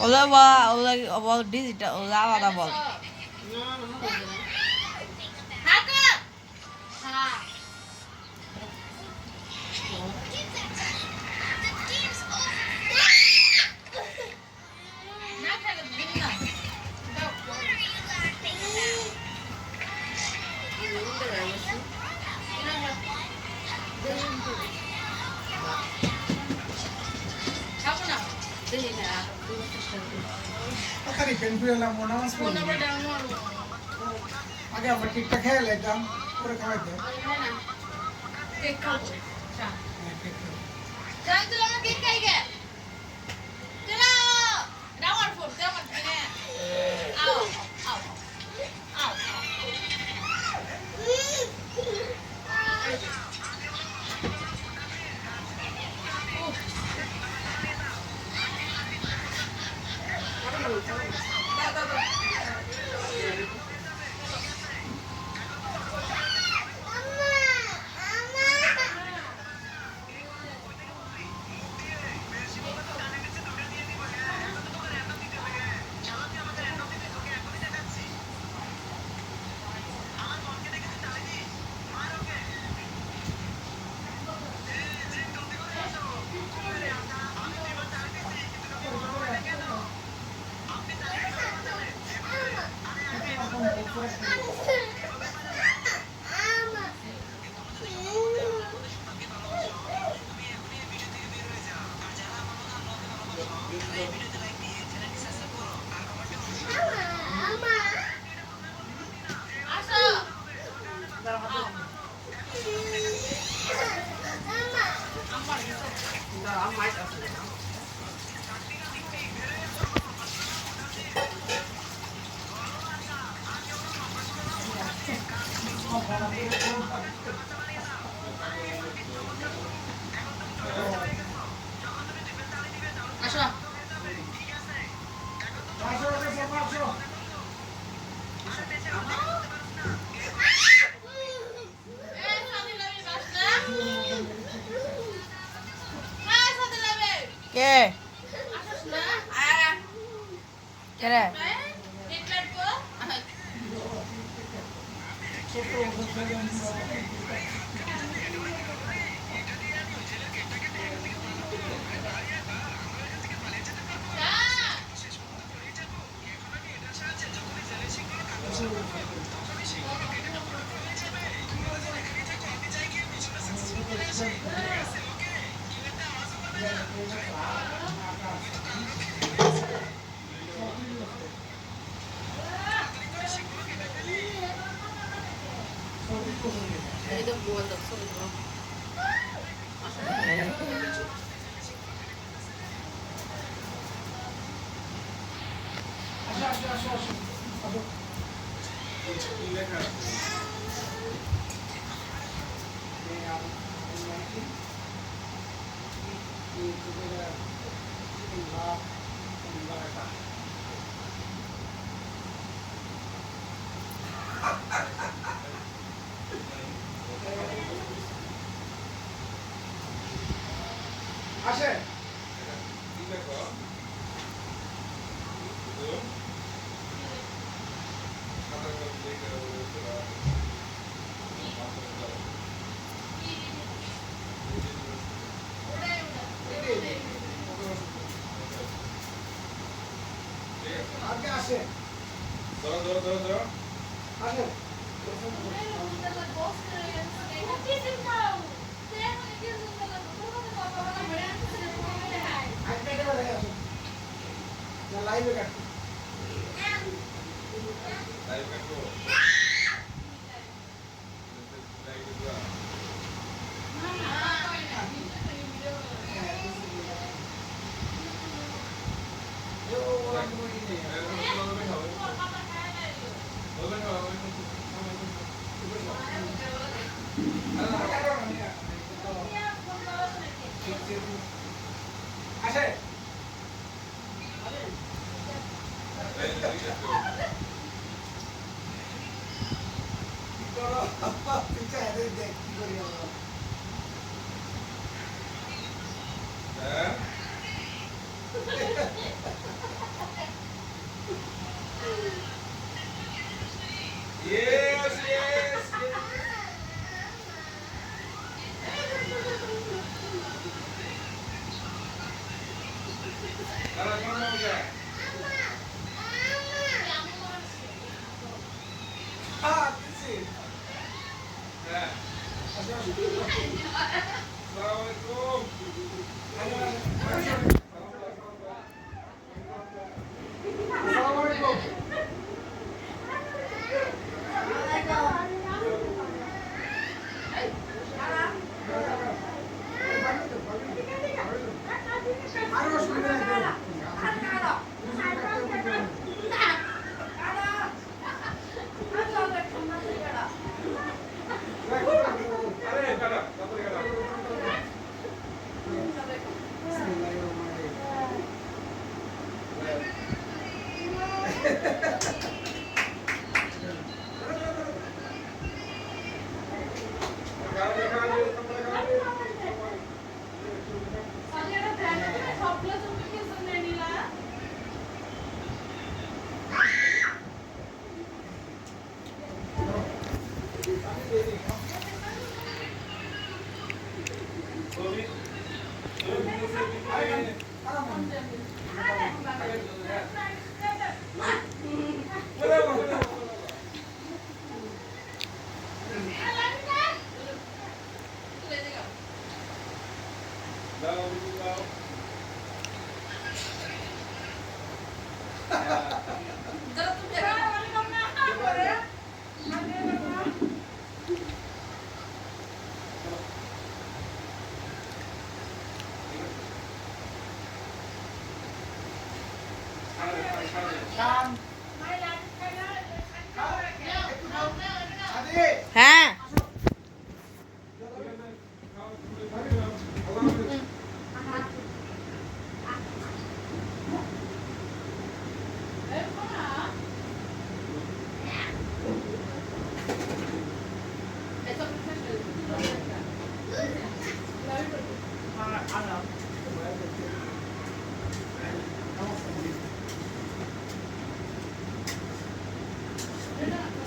OLA digital OLA আলাদা বল আগে আমরা কেকটা খেয়ে লাইতাম পরে খাওয়াইতে কেক খাবো কেক খাই গে চলো রাওয়ার ফোন দেওয়ার দিনে আও আও আও কে কেরে একদম বল দাও সরে দাও আসে আগে আসে ধরো ধরো ধরো ধরো আসে লাইভে কাটবো লাইভ কাটবো লাইভ দিবা আসে পিছা এদের দেখ কি করি আমরা হ্যাঁ Yes, yes, yes. Ahora, ¿cómo vamos ya? হ্যাঁ দিছি হ্যাঁ। আসসালামু আলাইকুম। আসসালামু আলাইকুম আর অসুবিধা নেই আরে কাটা, তাড়াতাড়ি কাটা। কাটা, কাটা, সবগুলো তুমি কি শুনে নিলা তুলে দে গাও দাও, দাও। যারা তুমি করে শাম আদি হ্যাঁ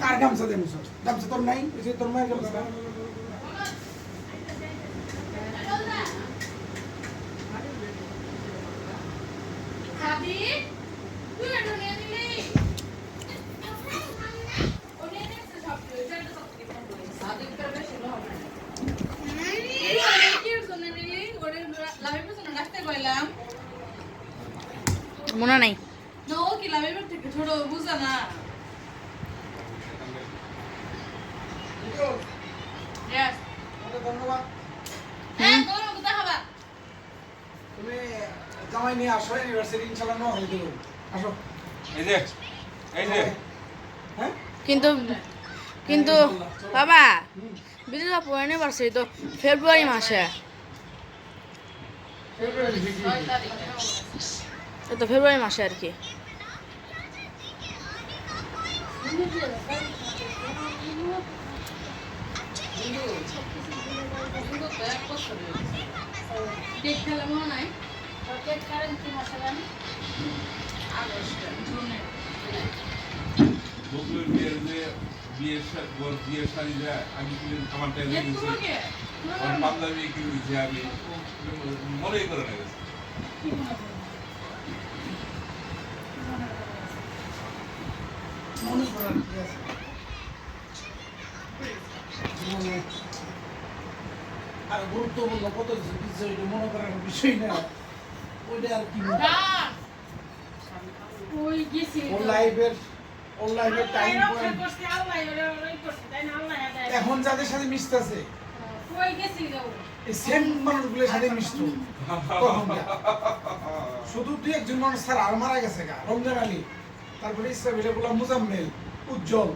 কার গামছা দেন সব গামছা তোর নাই এই যে তোর মায়ের গামছা খাবি তুই এটা নিয়ে নিলি ও নিয়ে নিচ্ছে সব কিছু এটা সব কিছু সাদিক করে বেশি হবে কি শুনে নিলি ওরে লাভের পেছনে রাখতে কইলাম মনে নাই না ও কি লাভের থেকে ছোট বুঝা না Yes. ধন্যবাদ হ্যাঁ কোন কথা হবে তুমি জামাই নিয়ে আসো ইউনিভার্সিটি ইনশাআল্লাহ ন হয়ে দেবো আসো এই যে, এই যে। হ্যাঁ কিন্তু বাবা বিদ্যুৎ পড়ে অ্যানিভার্সারি তো ফেব্রুয়ারি মাসে ফেব্রুয়ারি থেকে 6 তারিখে তো ফেব্রুয়ারি মাসে আর কি কেক খেলে মনে নাই কেক কারেন্ট কি মাসে জানি আগস্ট জুনে বকুলের বিয়ের শাড়ি দেয়, আমি কিনে আমার টাইমে কেক দিয়েছি। তোমাকে আমার পাঞ্জাবি কিনে দিয়েছি আমি। মনেই করে না গেছে। কি মনে করো মনে করার কি আছে জীবনে আর গুরুত্বপূর্ণ কত কিছু এটা মনে করার বিষয় না ওইটা আর কি মনে ওই গেছি ওর লাইফের টাইম পয়েন্ট করতে আল্লাহ ওরে করতে তাই না আল্লাহ দেয় এখন যাদের সাথে মিশতেছে কই গেছি গো এই সেম মানুষগুলোর সাথে মিশতো কখন গা? শুধু দুই একজন মানুষ স্যার আর মারা গেছে গা রমজান আলী তারপরে ইসরাফিলে বললাম মুজাম্মেল উজ্জ্বল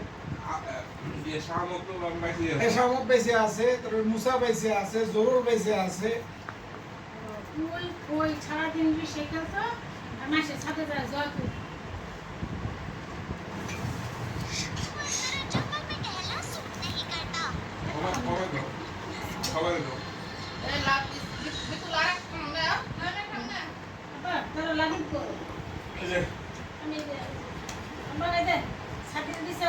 বিয়ে শাহমত আমি বাইসে যাচ্ছি। এসামত বেঁচে আছে তারপরে মুসা বেঁচে আছে জরুর বেঁচে আছে ওই ওই সারাদিন শেখাতো আর মাসের সাথে যায় জয় করি সবাই দাও সবাই দাও আবার তোরা লাগিন কর এই যে আমি আমার এই দে ছাতি দিছ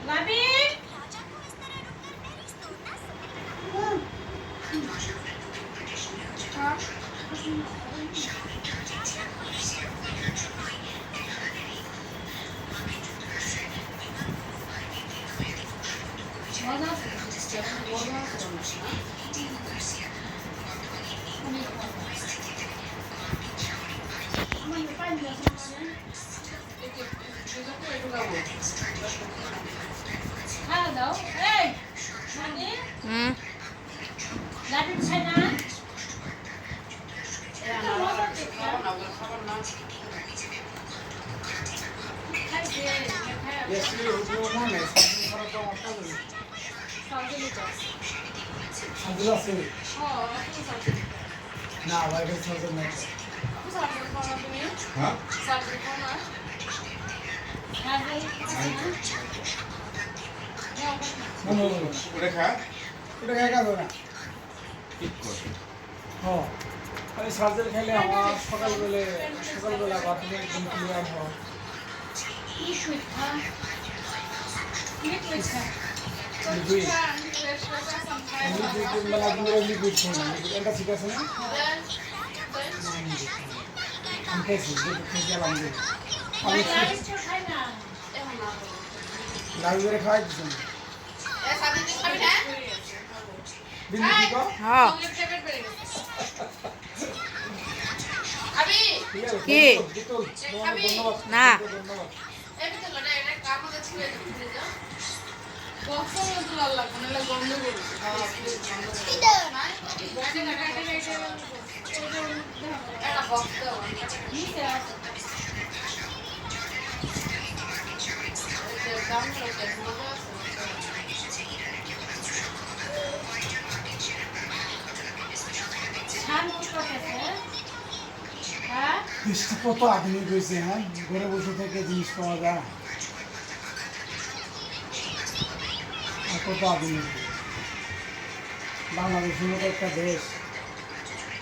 লাবি মজা আছে মজা আছে আমার পানি দাও হ্যাঁ দাও এই মানে হুম লাবি খাই না এসি রুটিও মনে সাথে করা তো অটা নেই সাজু আছে না ভাই বেশ সাজু নাই হ্যাঁ মনে হলো না ওটা খা এটা খাই কাজ না ঠিক করে হ্যাঁ আমি সার্জারি খেলে আমার সকালবেলা বাথরুমে একদম ক্লিয়ার হয় লিকুইড আমি 2-3 বেলা ধরে লিকুইড খাই না এটা ঠিক আছে না আমি খেয়েছি খেয়ে গেলাম আমি খাই না লাউ করে খাওয়াই দিচ্ছেন দিল্লি কি কো হ্যাঁ ঠিক আছে কি? বিতুল তোমাকে ধন্যবাদ না। ধন্যবাদ হ্যাঁ বৃষ্টি কত আধুনিক হয়েছে হ্যাঁ ঘরে বসে থেকে জিনিস পাওয়া যায় আর কত আধুনিক বাংলাদেশের মতো একটা দেশ